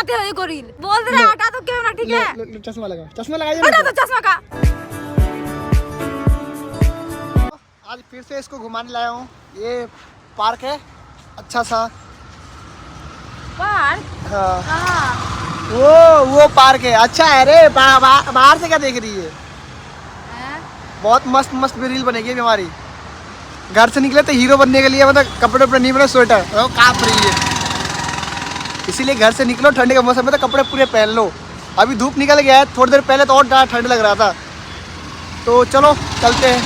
बनाते हो एक रील बोल दे रहे हटा तो कैमरा ठीक है। चश्मा लगा, चश्मा लगाइए हटा तो चश्मा का। आज फिर से इसको घुमाने लाया हूँ। ये पार्क है अच्छा सा पार्क। हाँ। वो पार्क है अच्छा है रे। बाहर से क्या देख रही है? बहुत मस्त मस्त भी रील बनेगी अभी हमारी। घर से निकले तो हीरो बनने के लिए मतलब कपड़े वपड़े नहीं बने, स्वेटर कांप रही है इसीलिए घर से निकलो ठंड के मौसम में तो कपड़े पूरे पहन लो। अभी धूप निकल गया है, थोड़ी देर पहले तो और ज़्यादा ठंड लग रहा था। तो चलो चलते हैं।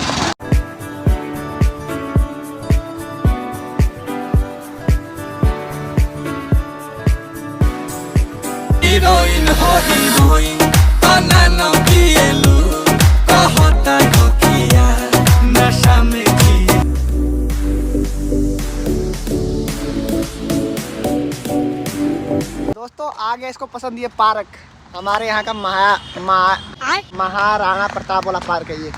हीरोइन हो हीरोइन बनाना पिएलू कहता ढोकिया नशा में जिए। दोस्तों आ गया इसको पसंद ये पार्क, हमारे यहाँ का महाराणा प्रताप वाला पार्क है ये।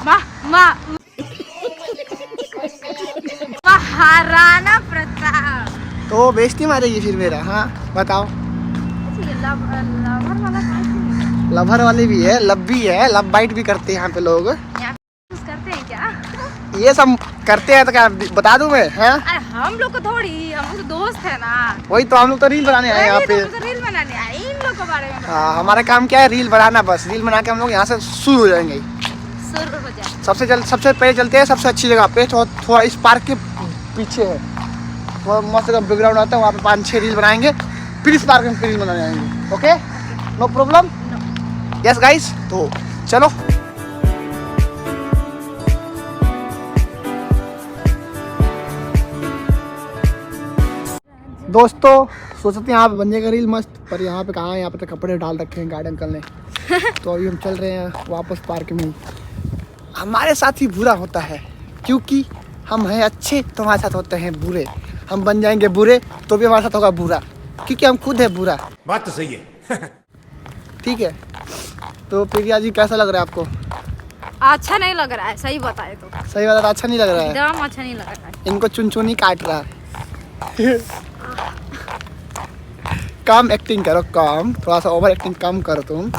महाराणा प्रताप। तो बेइज्जती मारेगी फिर मेरा। हाँ बताओ। लवर वाले भी है, लब भी है, लब बाइट भी करते हैं यहाँ पे लोग। करते हैं क्या? ये सब करते हैं तो क्या बता दूं मैं? हैं? अरे हम लोग को थोड़ी, हम लोग तो दोस्त है ना। वही तो हम लोग तो रील बनाने आए यहाँ पे। तो रील बनाने आए इन लोग के बारे में। हाँ हमारा काम क्या है? रील बनाना। बस रील बना के हम लोग यहाँ से शुरू हो जाएंगे। शुरू हो जाए। सबसे पहले चलते हैं सबसे अच्छी जगह पे, थोड़ा इस पार्क के पीछे है, थोड़ा मस्त बैकग्राउंड आता है, वहाँ पे 5-6 रील बनाएंगे, फिर इस पार्क में रील बनाने आएंगे। Okay no problem. Yes guys तो चलो। दोस्तों सोचते हैं यहाँ पे बन जाएगा रील मस्त, पर यहाँ पे कहाँ है? यहाँ पे तो कपड़े डाल रखे हैं गार्डन अंकल ने। तो अभी हम चल रहे हैं वापस पार्क में। हमारे साथ ही बुरा होता है क्योंकि हम हैं अच्छे तो हमारे साथ होते हैं बुरे। हम बन जाएंगे बुरे तो भी हमारे साथ होगा बुरा क्योंकि हम खुद है बुरा। बात तो सही है। ठीक है तो प्रिया जी कैसा लग रहा है आपको? अच्छा नहीं लग रहा है, सही बताए तो। सही बात है, अच्छा नहीं लग रहा है। एकदम अच्छा नहीं लग रहा है। इनको चुनचुनी काट रहा है। कम एक्टिंग करो, कम थोड़ा सा ओवर एक्टिंग कम करो तुम।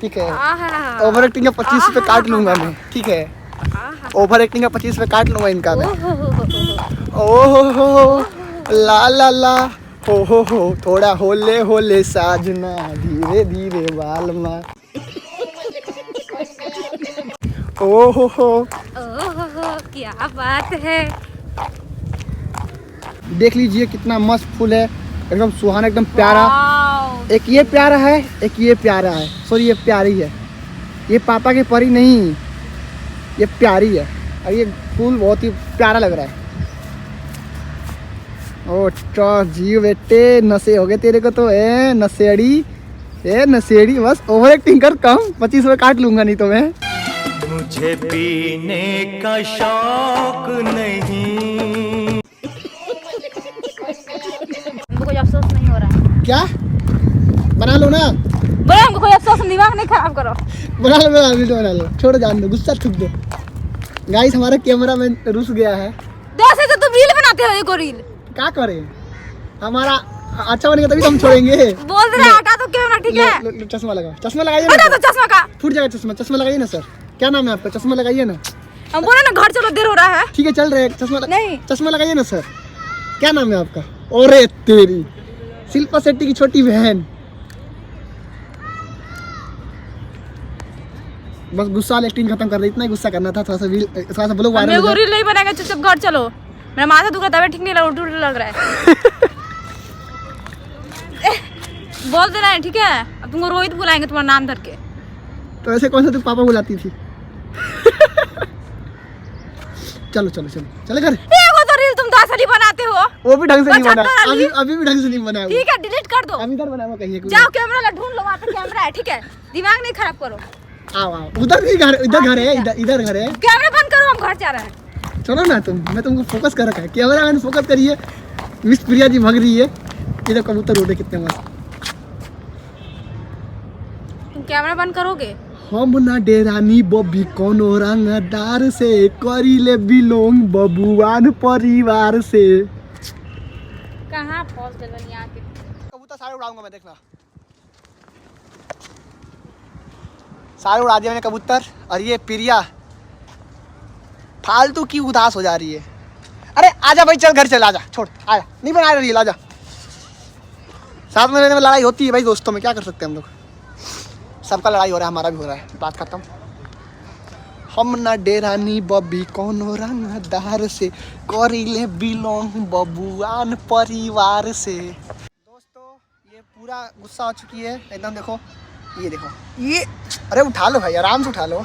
ठीक है ओवर एक्टिंग का 25 रुपये काट लूंगा मैं। ठीक है ओवर एक्टिंग का 25 रुपये काट लूंगा इनका मैं। ओहो ला ला ला हो थोड़ा होले होले साजना धीरे धीरे बाल मार। ओहो क्या बात है। देख लीजिए कितना मस्त फूल है, एकदम सुहाना, एकदम प्यारा। एक ये प्यारा है, एक ये प्यारा है। सॉरी ये प्यारी है, ये पापा की परी नहीं, ये प्यारी है। और ये फूल बहुत ही प्यारा लग रहा है। ओ जी बेटे नशे हो गए तेरे को तो। नशेड़ी नशेड़ी। बस ओवर एक्टिंग कर कम, 25 रुपये काट लूंगा नहीं तो मैं। मुझे पीने का शौक नहीं। हमको कोई अफसोस नहीं हो रहा है। क्या बना लो ना, बोले हमको कोई अफसोस, दिमाग नहीं खराब करो। बना लो वीडियो बना लो, छोड़ो जान दो, गुस्सा थूक दो। गाइस हमारा कैमरा मैन रुस गया है। दोस्त तो तुम रील बनाते हो एक रील। क्या करें? हमारा अच्छा बनेगा तभी तो हम छोड़ेंगे। बोल दे रहे हटा तो कैमरा ठीक है। चश्मा लगा, चश्मा लगाइए हटा ना। तो चश्मा का। फूट जाएगा चश्मा, चश्मा लगाइए ना सर। क्या नाम है आपका? चश्मा लगाइए ना। हम बोला ना घर चलो, देर हो रहा है। ठीक है चल रहे हैं, चश्मा नहीं चश्मा लगाइए ना सर। क्या नाम है आपका? ओरे तेरी शिल्पा शेट्टी की छोटी बहन। बस गुस्सा वाली एक्टिंग खत्म कर रही, इतना ही गुस्सा करना था। थोड़ा सा ब्लॉग वायरल मेरे को रील नहीं बनाएगा, चुपचाप घर चलो। मेरा माथा दुख रहा है, ठीक नहीं लग रहा है। बोल दे रहे हैं ठीक है। अब तुमको रोहित बुलाएंगे तुम्हारा नाम धर के। तो ऐसे कौन सा तू पापा बुलाती थी? चलो चलो चलो चले घर। देखो तो रील तुम तो ऐसा नहीं बनाते हो। वो भी ढंग से नहीं बना, 75 वाली। अभी भी ढंग से नहीं बना है वो। ठीक है डिलीट कर दो। हम इधर बनावा कहीं एक। जाओ कैमरा ला ढूंढ लो, वहाँ पे कैमरा है ठीक है। दिमाग नहीं खराब करो। आओ आओ उधर भी घर, इधर घर है, इधर घर है। कैमरा बंद करो, हम घर जा रहे हैं। चलो ना तुम, मैं तुमको फोकस कर रखा है। कैमरा मैन फोकस करिए। मिस प्रिया जी भाग रही है। ये तो कबूतर उड़े कितने मस्त। तुम कैमरा बंद करोगे? हम ना डेरानी बबी कोनो रंगदार से करीले बिलोंग बबुआन परिवार से। कहाँ फंस गए यहाँ के। कबूतर सारे उड़ाऊंगा मैं, देखना। सारे उड़ा दिया मैंने कबूतर। और ये प्रिया फालतू की उदास हो जा रही है। अरे आजा भाई, चल घर चल, आजा, छोड़, आजा, नहीं बना रही है, आजा। साथ में रहने में लड़ाई होती है भाई दोस्तों में, क्या कर सकते हैं हम लोग। सबका लड़ाई हो रहा है, हमारा भी हो रहा है। बात खत्म। हम ना डेरानी बबी कोनो रंगदार से, करीले बिलोंग बबुआन परिवार से। दोस्तों ये पूरा गुस्सा हो चुकी है एकदम। देखो ये देखो ये, अरे उठा लो भाई, आराम से उठा लो।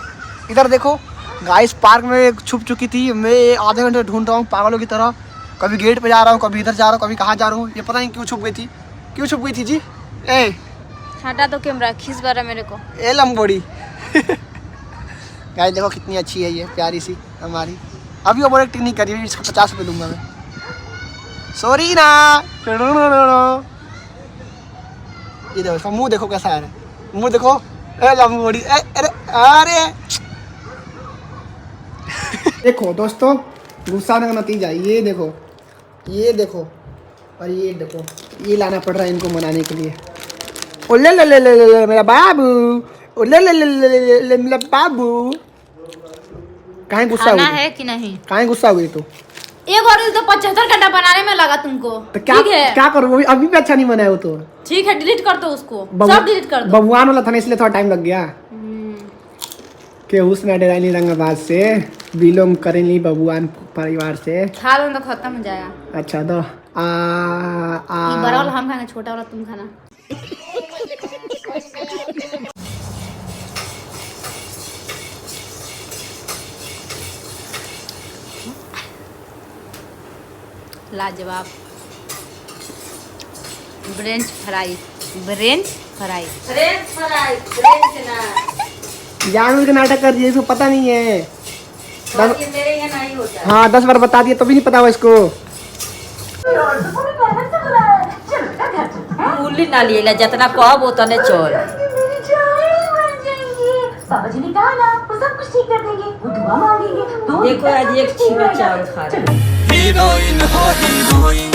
इधर देखो गाइस, पार्क में छुप चुकी थी। मैं आधे घंटे ढूंढ रहा हूँ पागलों की तरह। कभी गेट पे जा रहा हूँ, कभी इधर जा रहा हूँ, कभी कहाँ जा रहा हूँ। ये पता नहीं क्यों छुप गई थी। क्यों छुप गई थी जी? ए हटा दो कैमरा, खींच पा रहा मेरे को। ए लंबोड़ी। गाइस देखो कितनी अच्छी है ये, प्यारी सी हमारी। अभी ओवर एक्टिंग नहीं करी, इसको 50 रुपये दूंगा मैं। सॉरी ना। ये देखो इसका मुंह देखो कैसा है, मुंह देखो। ए लंबोड़ी, अरे अरे। देखो दोस्तों, गुस्सा आने का नतीजा ये देखो, ये देखो और ये देखो। ये लाना पड़ रहा है इनको मनाने के लिए। ओ ले ले ले ले ले मेरा बाबू, ओ ले ले ले ले ले मेरा बाबू। काहे गुस्सा हुई है कि नहीं? काहे गुस्सा हुई तू? एक और तो 75 घंटा बनाने में लगा तुमको। तो क्या करूँ, वो अभी भी अच्छा नहीं बनाया वो तो। ठीक है, डिलीट कर दो उसको, सब डिलीट कर दो। बबुआन वाला था ना, इसलिए थोड़ा टाइम लग गया। के उसने डेरानी रंगबाज से बिलोंग करेंगी बबुआन परिवार से। खा लो तो खत्म हो जाएगा। अच्छा तो ये बड़ा वाला हम खाएंगे, छोटा वाला तुम खाना। लाजवाब bench fry, bench fry, bench fry, bench ना। जानवर के नाटक कर दिए, इसको पता नहीं है। ये मेरे यहाँ नहीं होता। हाँ 10 बार बता दिया तो भी नहीं पता हुआ इसको। मूली ना लिए जितना कहब उतने चल। बाबाजी ने कहा ना, वो सब कुछ ठीक कर देंगे, वो दुआ मांगेंगे। देखो आज एक छीना चावल खा रहे हैं। हीरोइन हो हीरोइन